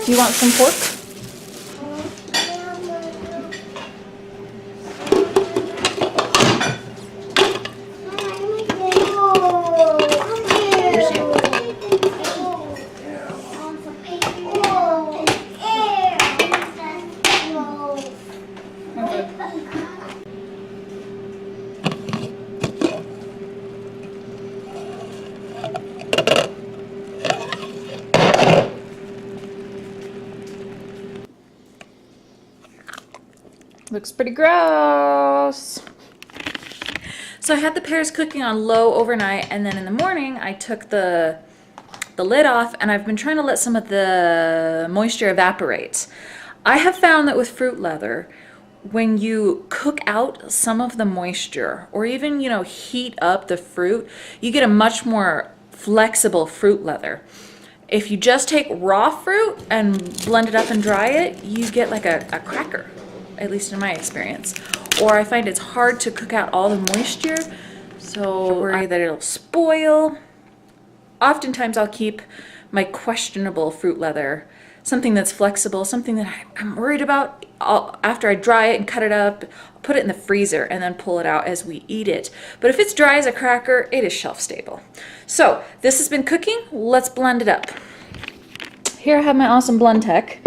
Do you want some pork? Looks pretty gross. So I had the pears cooking on low overnight, and then in the morning I took the lid off, and I've been trying to let some of the moisture evaporate. I have found that with fruit leather, when you cook out some of the moisture, or even, you know, heat up the fruit, you get a much more flexible fruit leather. If you just take raw fruit and blend it up and dry it, you get like a cracker, at least in my experience. Or I find it's hard to cook out all the moisture, so I worry that it'll spoil. Oftentimes I'll keep my questionable fruit leather, something that's flexible, something that I'm worried about. After I dry it and cut it up, I'll put it in the freezer and then pull it out as we eat it. But if it's dry as a cracker, it is shelf stable. So this has been cooking. Let's blend it up. Here I have my awesome blend tech.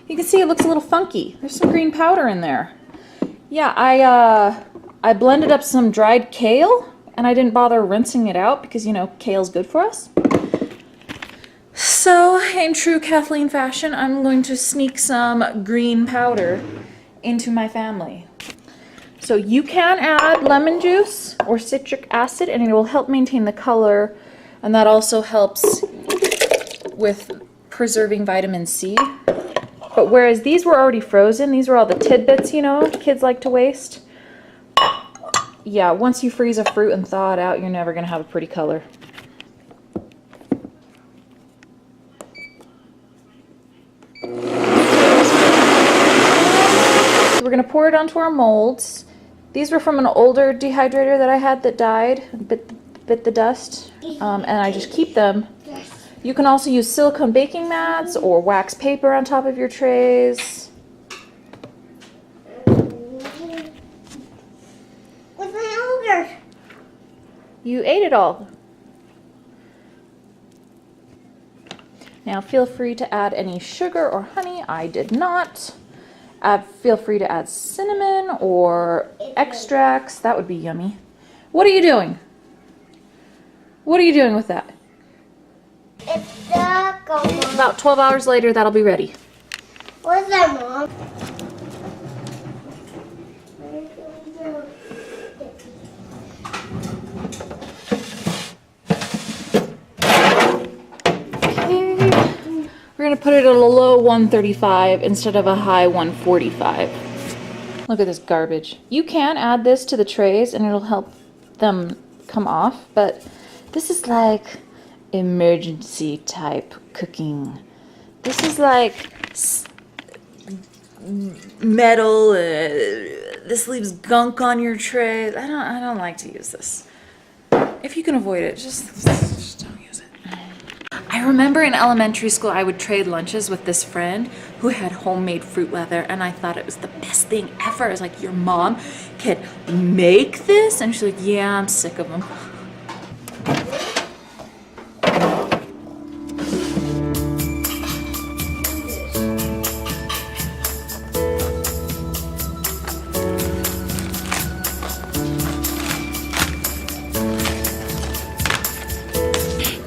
You can see it looks a little funky. There's some green powder in there. Yeah, I blended up some dried kale, and I didn't bother rinsing it out because, you know, kale's good for us. So, in true Kathleen fashion, I'm going to sneak some green powder into my family. So you can add lemon juice or citric acid, and it will help maintain the color, and that also helps with preserving vitamin C. But whereas these were already frozen, these were all the tidbits, you know, kids like to waste. Yeah, once you freeze a fruit and thaw it out, you're never going to have a pretty color. So we're going to pour it onto our molds. These were from an older dehydrator that I had that died, bit the dust, and I just keep them. You can also use silicone baking mats or wax paper on top of your trays. What's my yogurt? You ate it all. Now feel free to add any sugar or honey. I did not. Feel free to add cinnamon or extracts. That would be yummy. What are you doing? What are you doing with that? It's stuck, Mom. About 12 hours later, that'll be ready. What's that, Mom? We're going to put it at a low 135 instead of a high 145. Look at this garbage. You can add this to the trays and it'll help them come off, but this is like emergency type cooking. This is like metal. This leaves gunk on your tray. I don't like to use this. If you can avoid it, just don't use it. I remember in elementary school I would trade lunches with this friend who had homemade fruit leather, and I thought it was the best thing ever. I was like, your mom can make this? And she's like, yeah, I'm sick of them.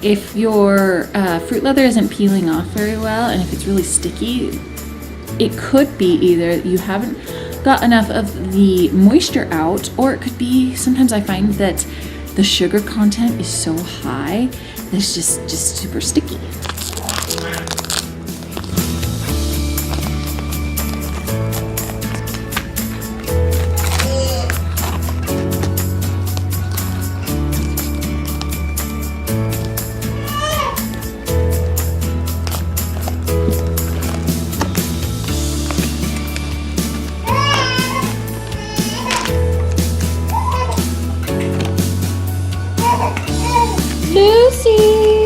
If your fruit leather isn't peeling off very well, and if it's really sticky, it could be either you haven't got enough of the moisture out, or it could be, sometimes I find that the sugar content is so high that it's just super sticky. Lucy!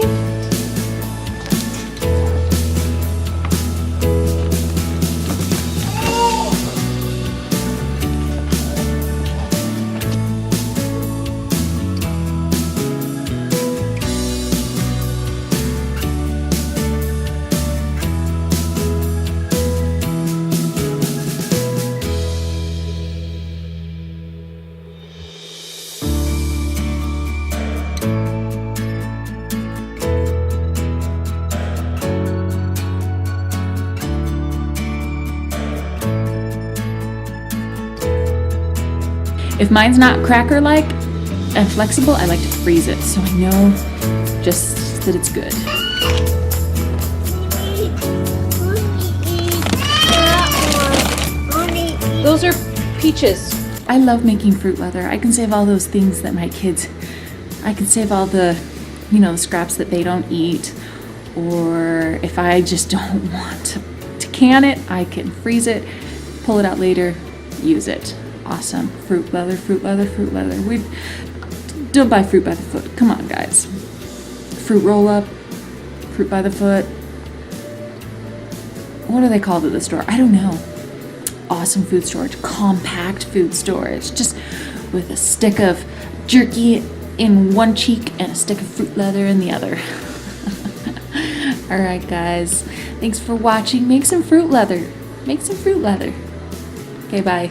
If mine's not cracker-like and flexible, I like to freeze it so I know just that it's good. Those are peaches. I love making fruit leather. I can save all those things that my kids, I can save all the, the scraps that they don't eat. Or if I just don't want to can it, I can freeze it, pull it out later, use it. Awesome. Fruit leather, fruit leather, fruit leather. We don't buy fruit by the foot. Come on, guys. Fruit roll up, fruit by the foot. What are they called at the store? I don't know. Awesome food storage, compact food storage, just with a stick of jerky in one cheek and a stick of fruit leather in the other. All right, guys. Thanks for watching. Make some fruit leather. Make some fruit leather. Okay, bye.